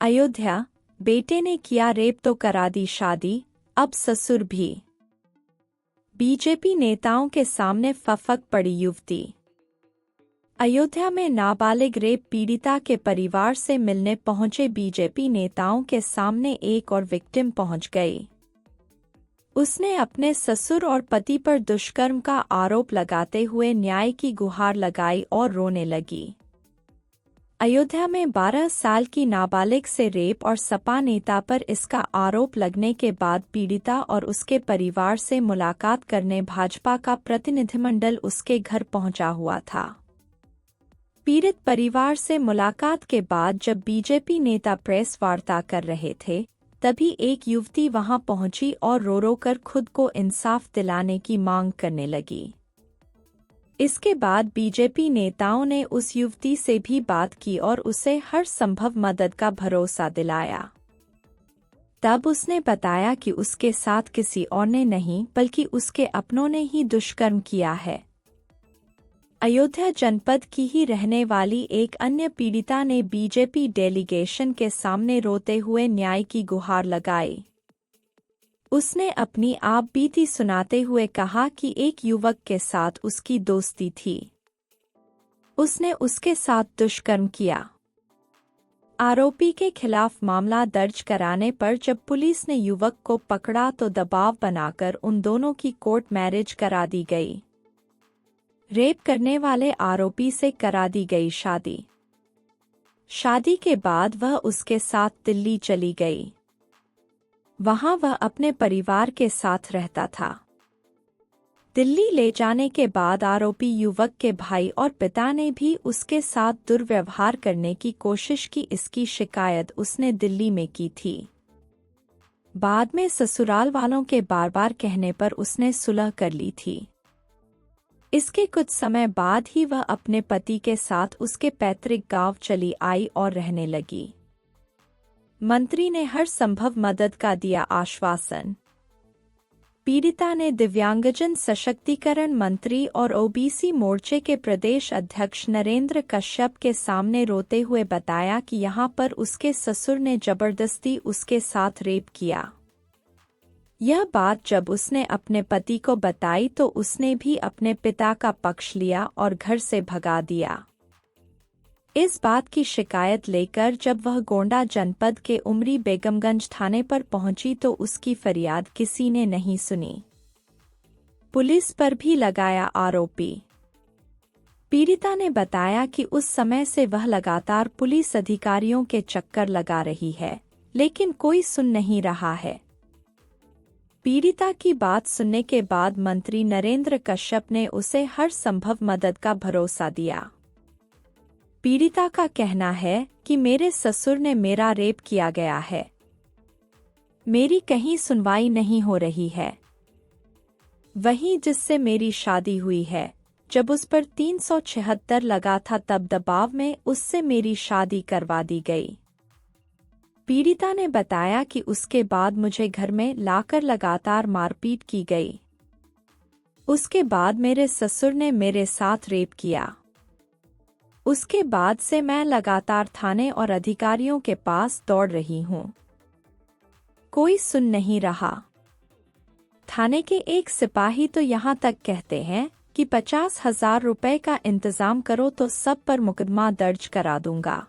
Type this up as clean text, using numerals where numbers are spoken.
अयोध्या, बेटे ने किया रेप तो करा दी शादी, अब ससुर भी। बीजेपी नेताओं के सामने फफक पड़ी युवती। अयोध्या में नाबालिग रेप पीड़िता के परिवार से मिलने पहुंचे बीजेपी नेताओं के सामने एक और विक्टिम पहुंच गई। उसने अपने ससुर और पति पर दुष्कर्म का आरोप लगाते हुए न्याय की गुहार लगाई और रोने लगी। अयोध्या में 12 साल की नाबालिग से रेप और सपा नेता पर इसका आरोप लगने के बाद पीड़िता और उसके परिवार से मुलाकात करने भाजपा का प्रतिनिधिमंडल उसके घर पहुंचा हुआ था। पीड़ित परिवार से मुलाकात के बाद जब बीजेपी नेता प्रेस वार्ता कर रहे थे, तभी एक युवती वहां पहुंची और रो रो कर खुद को इंसाफ दिलाने की मांग करने लगी। इसके बाद बीजेपी नेताओं ने उस युवती से भी बात की और उसे हर संभव मदद का भरोसा दिलाया। तब उसने बताया कि उसके साथ किसी और ने नहीं बल्कि उसके अपनों ने ही दुष्कर्म किया है। अयोध्या जनपद की ही रहने वाली एक अन्य पीड़िता ने बीजेपी डेलीगेशन के सामने रोते हुए न्याय की गुहार लगाई। उसने अपनी आप बीती सुनाते हुए कहा कि एक युवक के साथ उसकी दोस्ती थी। उसने उसके साथ दुष्कर्म किया। आरोपी के खिलाफ मामला दर्ज कराने पर जब पुलिस ने युवक को पकड़ा तो दबाव बनाकर उन दोनों की कोर्ट मैरिज करा दी गई। रेप करने वाले आरोपी से करा दी गई शादी। शादी के बाद वह उसके साथ दिल्ली चली गई। वहां वह अपने परिवार के साथ रहता था। दिल्ली ले जाने के बाद आरोपी युवक के भाई और पिता ने भी उसके साथ दुर्व्यवहार करने की कोशिश की। इसकी शिकायत उसने दिल्ली में की थी। बाद में ससुराल वालों के बार बार कहने पर उसने सुलह कर ली थी। इसके कुछ समय बाद ही वह अपने पति के साथ उसके पैतृक गांव चली आई और रहने लगी। मंत्री ने हर संभव मदद का दिया आश्वासन। पीड़िता ने दिव्यांगजन सशक्तिकरण मंत्री और ओबीसी मोर्चे के प्रदेश अध्यक्ष नरेंद्र कश्यप के सामने रोते हुए बताया कि यहां पर उसके ससुर ने जबरदस्ती उसके साथ रेप किया। यह बात जब उसने अपने पति को बताई तो उसने भी अपने पिता का पक्ष लिया और घर से भगा दिया। इस बात की शिकायत लेकर जब वह गोंडा जनपद के उमरी बेगमगंज थाने पर पहुंची तो उसकी फरियाद किसी ने नहीं सुनी। पुलिस पर भी लगाया आरोपी। पीड़िता ने बताया कि उस समय से वह लगातार पुलिस अधिकारियों के चक्कर लगा रही है, लेकिन कोई सुन नहीं रहा है। पीड़िता की बात सुनने के बाद मंत्री नरेंद्र कश्यप ने उसे हर संभव मदद का भरोसा दिया। पीड़िता का कहना है कि मेरे ससुर ने मेरा रेप किया गया है। मेरी कहीं सुनवाई नहीं हो रही है। वहीं जिससे मेरी शादी हुई है, जब उस पर 376 लगा था तब दबाव में उससे मेरी शादी करवा दी गई। पीड़िता ने बताया कि उसके बाद मुझे घर में लाकर लगातार मारपीट की गई। उसके बाद मेरे ससुर ने मेरे साथ रेप किया। उसके बाद से मैं लगातार थाने और अधिकारियों के पास दौड़ रही हूं। कोई सुन नहीं रहा। थाने के एक सिपाही तो यहां तक कहते हैं कि 50,000 रुपए का इंतजाम करो तो सब पर मुकदमा दर्ज करा दूंगा।